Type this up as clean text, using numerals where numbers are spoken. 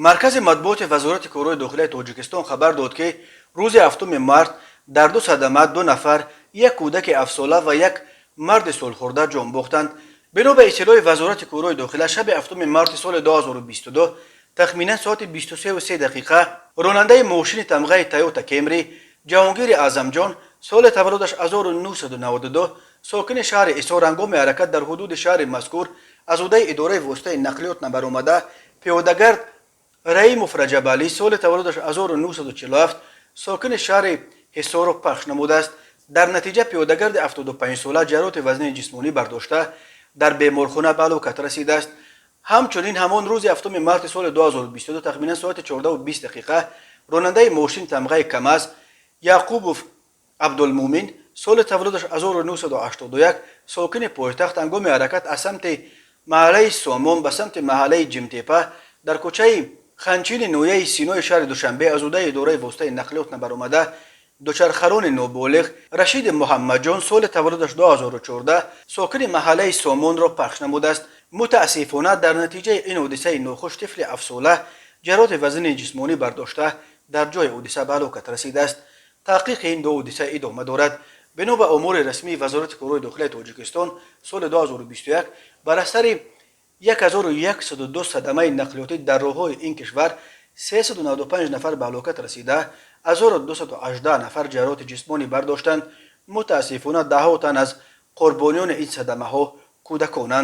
مرکز مطبوعات وزارت کارهای داخلی تاجیکستان خبر داد که روز 7 مارس در دو صدمه 2 نفر، یک کودک 7 ساله و یک مرد سالخورده جان باختند. بنا به اطلاع وزارت کارهای داخلی، شب 7 مارس سال 2022 تخمینا ساعت 23:03 دقیقه راننده ماشین تمغه تویوتا کمری جهانگیر اعظمجان سال تولدش 1992 ساکن شهر ایسار هنگام حرکت در حدود شهر مذکور از عهده اداره واسطه نقلیات نبر آمده پیادهگرد رحیم فرجبالی سال تولدش 1947 ساکن شهر حصار را پخش نموده است. در نتیجه پیادهگرد 75 ساله جراحت وزن جسمانی برداشته در بیمارخانه به هلاکت رسیده است. همچنین همان روز 7 مارس سال 2022 تخمینا ساعت 14:20 دقیقه راننده ماشین تمغه کماز یعقوبوف عبدالمومن سال تولدش 1981 ساکن پایتخت هنگام حرکت از سمت محله سامان به سمت محله جمتیپه در کوچه خنچین نویه سینای شهر دوشنبه از عهده اداره واسطه نقلیات نبر آمده دوچرخران نابالغ رشید محمد جان سال تولدش 2014 ساکن محله سامان را پخش نموده است. متاسفانه در نتیجه این حادثه ناخوش طفل 7 ساله جراحت وزن جسمانی برداشته در جای حادثه به هلاکت رسیده است. تحقیق این دو حادثه ادامه دارد. بنا به امور رسمی وزارت کارهای داخلی تاجیکستان سال 2021 بر اثر 1102 صدمه نقلیاتی در راههای این کشور 395 نفر به هلاکت رسیده، 1218 نفر جراحت جسمانی برداشتند. متاسفانه دهها تن از قربانیان این صدمه ها کودکانند.